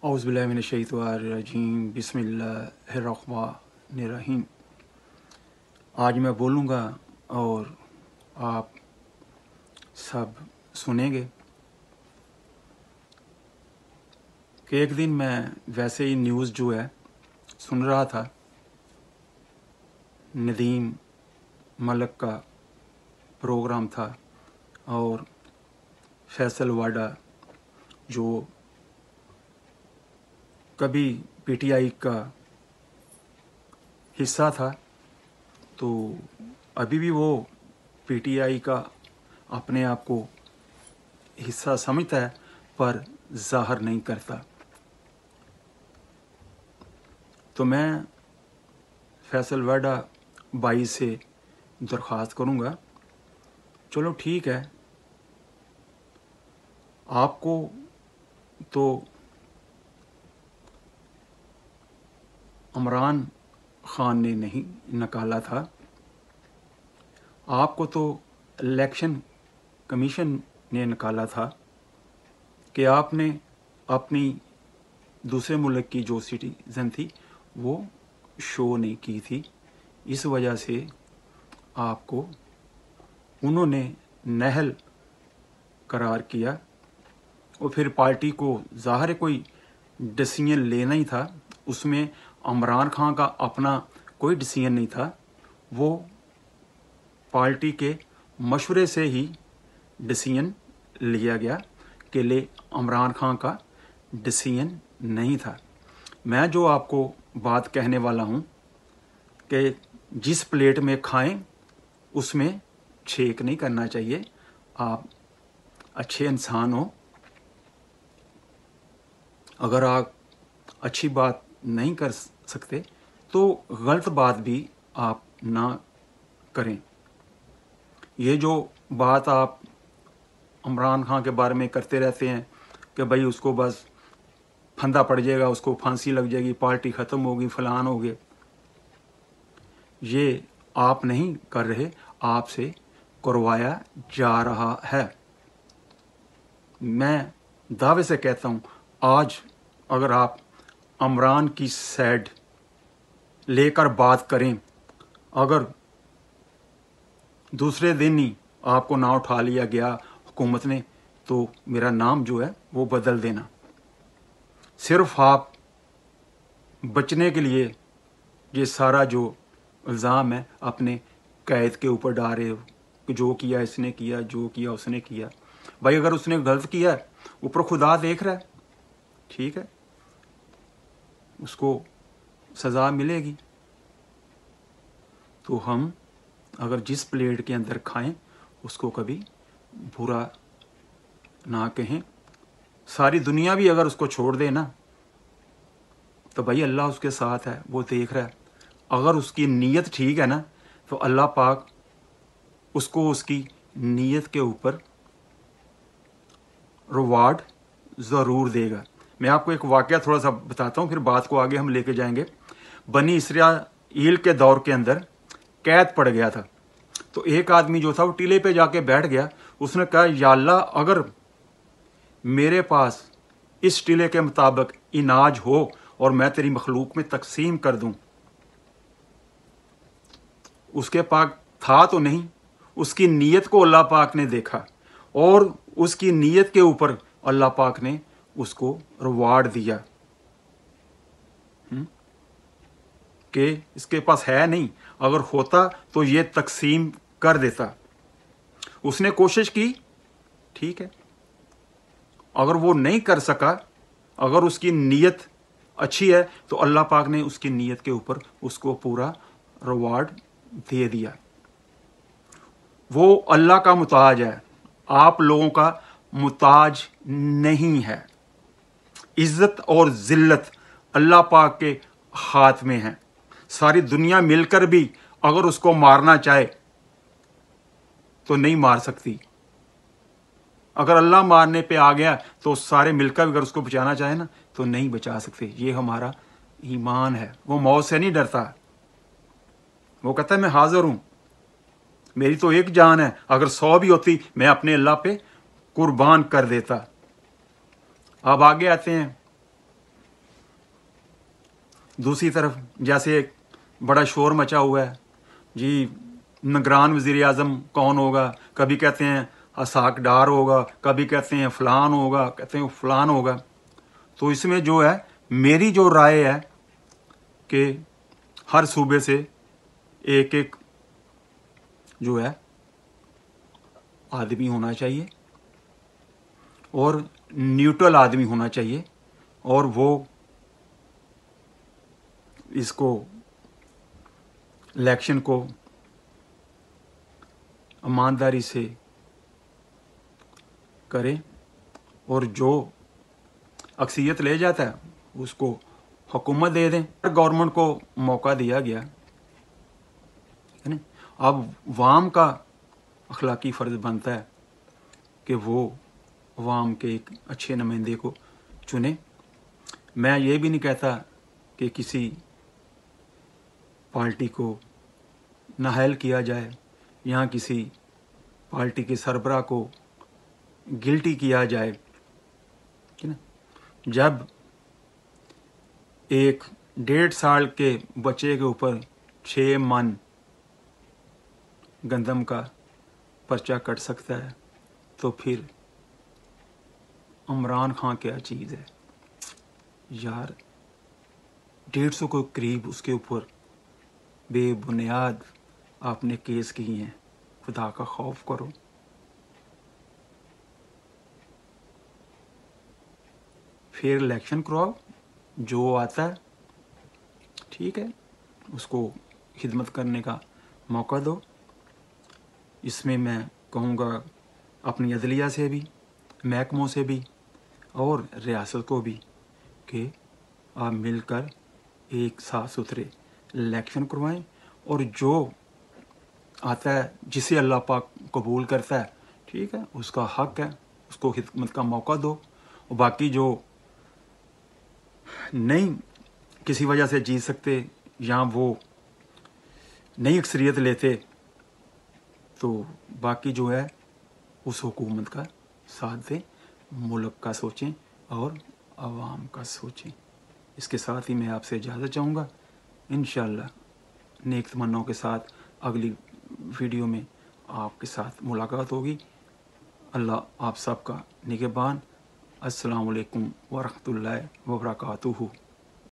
औज़ुबिल्लाहिमिनश्शैतानिर्रजीम बिस्मिल्लाहिर्रहमानिर्रहीम। आज मैं बोलूँगा और आप सब सुनेंगे कि एक दिन मैं वैसे ही न्यूज़ जो है सुन रहा था। नदीम मलिक का प्रोग्राम था और फैसल वाडा जो कभी पीटीआई का हिस्सा था, तो अभी भी वो पीटीआई का अपने आप को हिस्सा समझता है पर ज़ाहिर नहीं करता। तो मैं फैसल वाडा भाई से दरख्वास्त करूँगा, चलो ठीक है, आपको तो इमरान खान ने नहीं निकाला था, आपको तो इलेक्शन कमीशन ने निकाला था कि आपने अपनी दूसरे मुल्क की जो सिटीज़न थी वो शो नहीं की थी। इस वजह से आपको उन्होंने नाअहल करार किया और फिर पार्टी को ज़ाहिर है कोई डिसीजन लेना ही था। उसमें इमरान खान का अपना कोई डिसीजन नहीं था, वो पार्टी के मशवरे से ही डिसीजन लिया गया कि ले इमरान खान का डिसीजन नहीं था। मैं जो आपको बात कहने वाला हूँ कि जिस प्लेट में खाएं उसमें छेक नहीं करना चाहिए। आप अच्छे इंसान हो, अगर आप अच्छी बात नहीं कर सकते तो गलत बात भी आप ना करें। ये जो बात आप इमरान खान के बारे में करते रहते हैं कि भाई उसको बस फंदा पड़ जाएगा, उसको फांसी लग जाएगी, पार्टी ख़त्म होगी, फलान हो गए, ये आप नहीं कर रहे, आपसे करवाया जा रहा है। मैं दावे से कहता हूँ, आज अगर आप इमरान की साइड लेकर बात करें, अगर दूसरे दिन ही आपको ना उठा लिया गया हुकूमत ने, तो मेरा नाम जो है वो बदल देना। सिर्फ आप बचने के लिए ये सारा जो इल्ज़ाम है अपने कैद के ऊपर डाल रहे हो कि जो किया इसने किया, जो किया उसने किया। भाई अगर उसने गलत किया है, ऊपर खुदा देख रहा है, ठीक है, उसको सज़ा मिलेगी। तो हम अगर जिस प्लेट के अंदर खाएं उसको कभी बुरा ना कहें। सारी दुनिया भी अगर उसको छोड़ दे ना, तो भाई अल्लाह उसके साथ है, वो देख रहा है। अगर उसकी नीयत ठीक है ना, तो अल्लाह पाक उसको उसकी नीयत के ऊपर रिवार्ड ज़रूर देगा। मैं आपको एक वाक़या थोड़ा सा बताता हूँ, फिर बात को आगे हम लेके जाएंगे। बनी इसराइल के दौर के अंदर कैद पड़ गया था, तो एक आदमी जो था वो टीले पे जाके बैठ गया। उसने कहा, या अल्लाह, अगर मेरे पास इस टीले के मुताबिक इनाज हो और मैं तेरी मखलूक में तकसीम कर दूं। उसके पास था तो नहीं, उसकी नीयत को अल्लाह पाक ने देखा और उसकी नीयत के ऊपर अल्लाह पाक ने उसको रिवार्ड दिया कि इसके पास है नहीं, अगर होता तो ये तकसीम कर देता। उसने कोशिश की, ठीक है, अगर वो नहीं कर सका, अगर उसकी नीयत अच्छी है तो अल्लाह पाक ने उसकी नीयत के ऊपर उसको पूरा रिवार्ड दे दिया। वो अल्लाह का मुताज है, आप लोगों का मुताज नहीं है। इज्जत और जिल्लत अल्लाह पाक के हाथ में है। सारी दुनिया मिलकर भी अगर उसको मारना चाहे तो नहीं मार सकती। अगर अल्लाह मारने पे आ गया तो सारे मिलकर अगर उसको बचाना चाहे ना, तो नहीं बचा सकते। ये हमारा ईमान है। वो मौत से नहीं डरता, वो कहता है मैं हाजिर हूं, मेरी तो एक जान है, अगर 100 भी होती मैं अपने अल्लाह पे कुर्बान कर देता। अब आगे आते हैं دوسری طرف جیسے ایک بڑا شور مچا ہوا ہے جی، نگران وزیر اعظم کون ہوگا، کبھی کہتے ہیں اسحاق ڈار ہوگا، کبھی کہتے ہیں فلان ہوگا، کہتے ہیں فلان ہوگا. تو اس میں جو ہے میری جو رائے ہے کہ ہر صوبے سے ایک ایک جو ہے آدمی ہونا چاہیے اور نیوٹرل آدمی ہونا چاہیے، اور وہ اس کو الیکشن کو ایمانداری سے کرے، اور جو اکثریت لے جاتا ہے اس کو حکومت دے دیں. گورنمنٹ کو موقع دیا گیا ہے نا، اب عوام کا اخلاقی فرض بنتا ہے کہ وہ عوام کے ایک اچھے نمائندے کو چنے. میں یہ بھی نہیں کہتا کہ کسی پارٹی کو نااہل کیا جائے یا کسی پارٹی کے سربراہ کو گلٹی کیا جائے. جب 1.5 سال کے بچے کے اوپر 6 من گندم کا پرچہ کٹ سکتا ہے تو پھر عمران خان کیا چیز ہے یار. 150 کے قریب اس کے اوپر بے بنیاد آپ نے کیس کیے ہیں. خدا کا خوف کرو. پھر الیکشن کرواؤ، جو آتا ہے ٹھیک ہے، اس کو خدمت کرنے کا موقع دو. اس میں میں کہوں گا اپنی عدلیہ سے بھی، محکموں سے بھی اور ریاست کو بھی کہ آپ مل کر ایک صاف ستھرے الیکشن کروائیں، اور جو آتا ہے جسے اللہ پاک قبول کرتا ہے ٹھیک ہے، اس کا حق ہے، اس کو خدمت کا موقع دو. اور باقی جو نہیں کسی وجہ سے جیت سکتے یا وہ نہیں اکثریت لیتے تو باقی جو ہے اس حکومت کا ساتھ دیں، ملک کا سوچیں اور عوام کا سوچیں. اس کے ساتھ ہی میں آپ سے اجازت چاہوں گا. انشاءاللہ نیک تمناؤں کے ساتھ اگلی ویڈیو میں آپ کے ساتھ ملاقات ہوگی. اللہ آپ سب کا نگہبان. السلام علیکم ورحمۃ اللہ وبرکاتہ.